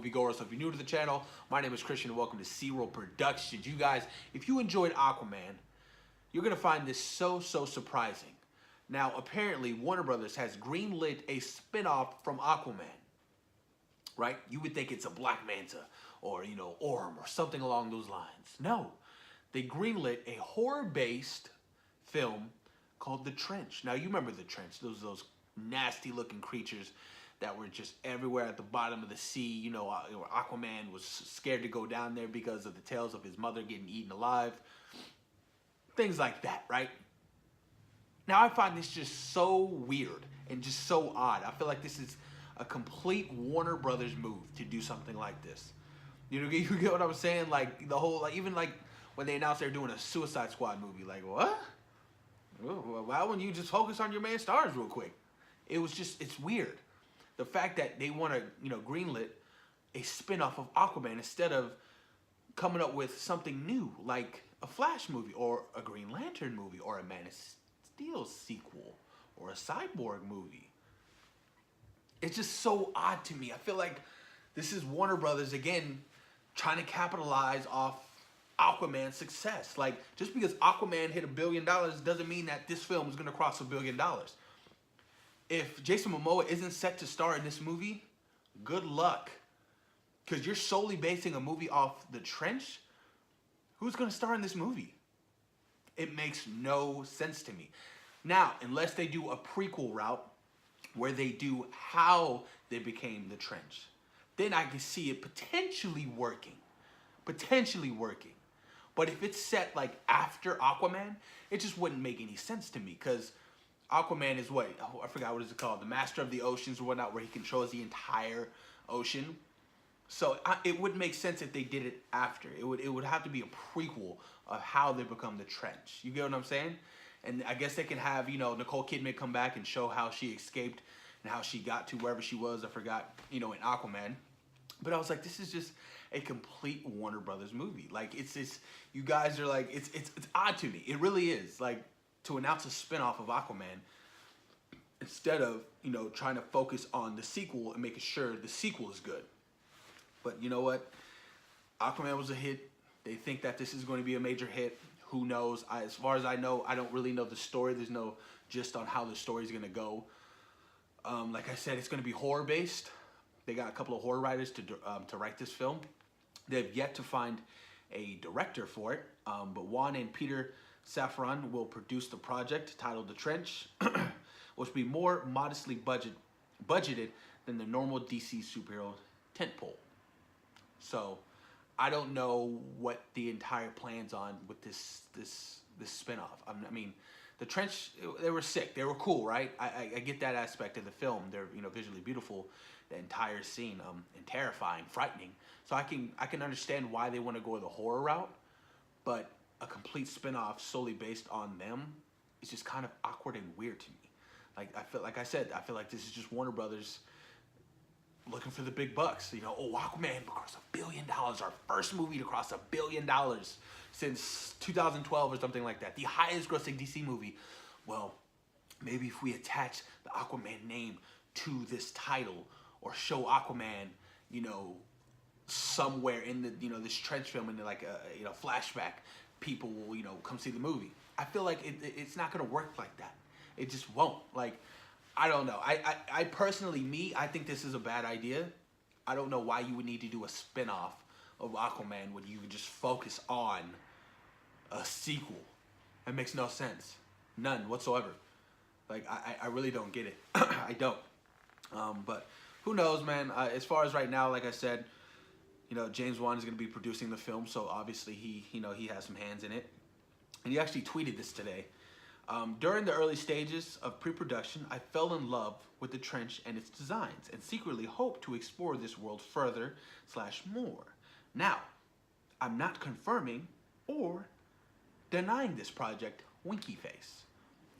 moviegoer. So if you're new to the channel, my name is Christian and welcome to C-Roll Productions. You guys, if you enjoyed Aquaman, you're going to find this so surprising. Now, apparently, Warner Brothers has greenlit a spin-off from Aquaman, right? You would think it's a Black Manta or, Orm or something along those lines. No, they greenlit a horror-based film called The Trench. Now, you remember The Trench, those nasty-looking creatures that were just everywhere at the bottom of the sea. Aquaman was scared to go down there because of the tales of his mother getting eaten alive. Things like that, right? Now, I find this just so weird and just so odd. I feel like this is a complete Warner Brothers move to do something like this. You get what I'm saying? Like, the whole, even when they announced they're doing a Suicide Squad movie, like, what? Well, why wouldn't you just focus on your main stars real quick? It's weird. The fact that they want to, greenlit a spin-off of Aquaman instead of coming up with something new, like a Flash movie or a Green Lantern movie or a Man of Steel sequel or a Cyborg movie. It's just so odd to me. I feel like this is Warner Brothers, again, trying to capitalize off Aquaman's success. Like, just because Aquaman hit $1 billion doesn't mean that this film is going to cross $1 billion. If Jason Momoa isn't set to star in this movie, good luck. Because you're solely basing a movie off The Trench. Who's going to star in this movie? It makes no sense to me. Now, unless they do a prequel route where they do how they became The Trench, then I can see it potentially working. Potentially working. But if it's set like after Aquaman, it just wouldn't make any sense to me, because Aquaman is what? I forgot what is it called? The Master of the Oceans or whatnot, where he controls the entire ocean. So it would make sense if they did it after. It would have to be a prequel of how they become the Trench. You get what I'm saying? And I guess they can have, Nicole Kidman come back and show how she escaped and how she got to wherever she was. I forgot, in Aquaman. But I was like, this is just a complete Warner Brothers movie. Like, you guys are like, it's odd to me. It really is. Like, to announce a spinoff of Aquaman instead of, trying to focus on the sequel and making sure the sequel is good. But you know what? Aquaman was a hit. They think that this is going to be a major hit. Who knows? As far as I know, I don't really know the story. There's no gist on how the story is going to go. Like I said, it's going to be horror-based. They got a couple of horror writers to write this film. They've yet to find a director for it. But Juan and Peter Safran will produce the project titled The Trench, which will be more modestly budgeted than the normal DC superhero tentpole. So I don't know what the entire plan's on with this spinoff. I mean, The Trench, they were sick. They were cool, right? I get that aspect of the film. They're visually beautiful, the entire scene, and terrifying, frightening. So I can understand why they want to go the horror route, but a complete spinoff solely based on them is just kind of awkward and weird to me. I feel like this is just Warner Brothers looking for the big bucks. Aquaman crossed $1 billion, our first movie to cross $1 billion since 2012 or something like that. The highest grossing DC movie. Well, maybe if we attach the Aquaman name to this title or show Aquaman, somewhere in the, this Trench film in like a, flashback, people will, come see the movie. I feel like it's not going to work like that. It just won't. Like, I don't know. I personally, I think this is a bad idea. I don't know why you would need to do a spin-off of Aquaman when you would just focus on a sequel. It makes no sense. None whatsoever. Like, I really don't get it. I don't. But who knows, man. As far as right now, like I said, James Wan is going to be producing the film, so obviously he has some hands in it. And he actually tweeted this today. During the early stages of pre-production, I fell in love with The Trench and its designs and secretly hoped to explore this world further / more. Now, I'm not confirming or denying this project, winky face.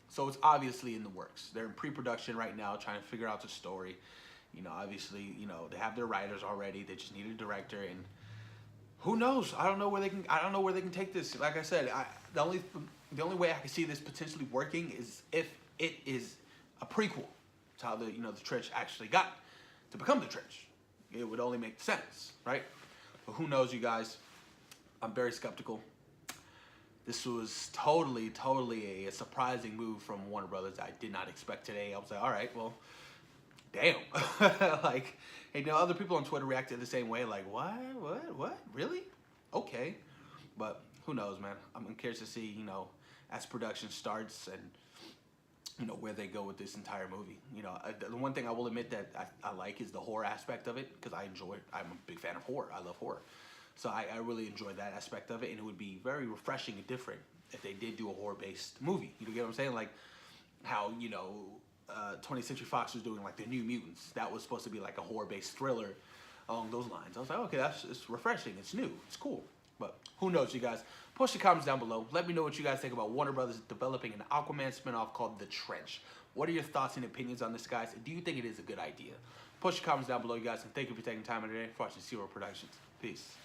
So it's obviously in the works. They're in pre-production right now, trying to figure out the story. Obviously, they have their writers already. They just need a director, and who knows? I don't know where they can take this. Like I said, the only way I can see this potentially working is if it is a prequel to how the Trench actually got to become the Trench. It would only make sense, right? But who knows, you guys? I'm very skeptical. This was totally a surprising move from Warner Brothers. I did not expect today. I was like, all right, well, damn. Like, and other people on Twitter reacted the same way. Like, what? Really? Okay. But who knows, man? I'm curious to see, as production starts and, where they go with this entire movie. The one thing I will admit that I like is the horror aspect of it, because I'm a big fan of horror. I love horror. So I really enjoyed that aspect of it, and it would be very refreshing and different if they did do a horror-based movie. You get what I'm saying? Like how, 20th Century Fox was doing like the New Mutants. That was supposed to be like a horror-based thriller along those lines. I was like, okay, it's refreshing. It's new. It's cool. But who knows, you guys? Post your comments down below. Let me know what you guys think about Warner Brothers developing an Aquaman spinoff called The Trench. What are your thoughts and opinions on this, guys? Do you think it is a good idea? Post your comments down below, you guys, and thank you for taking time out of your day for watching Zero Productions. Peace.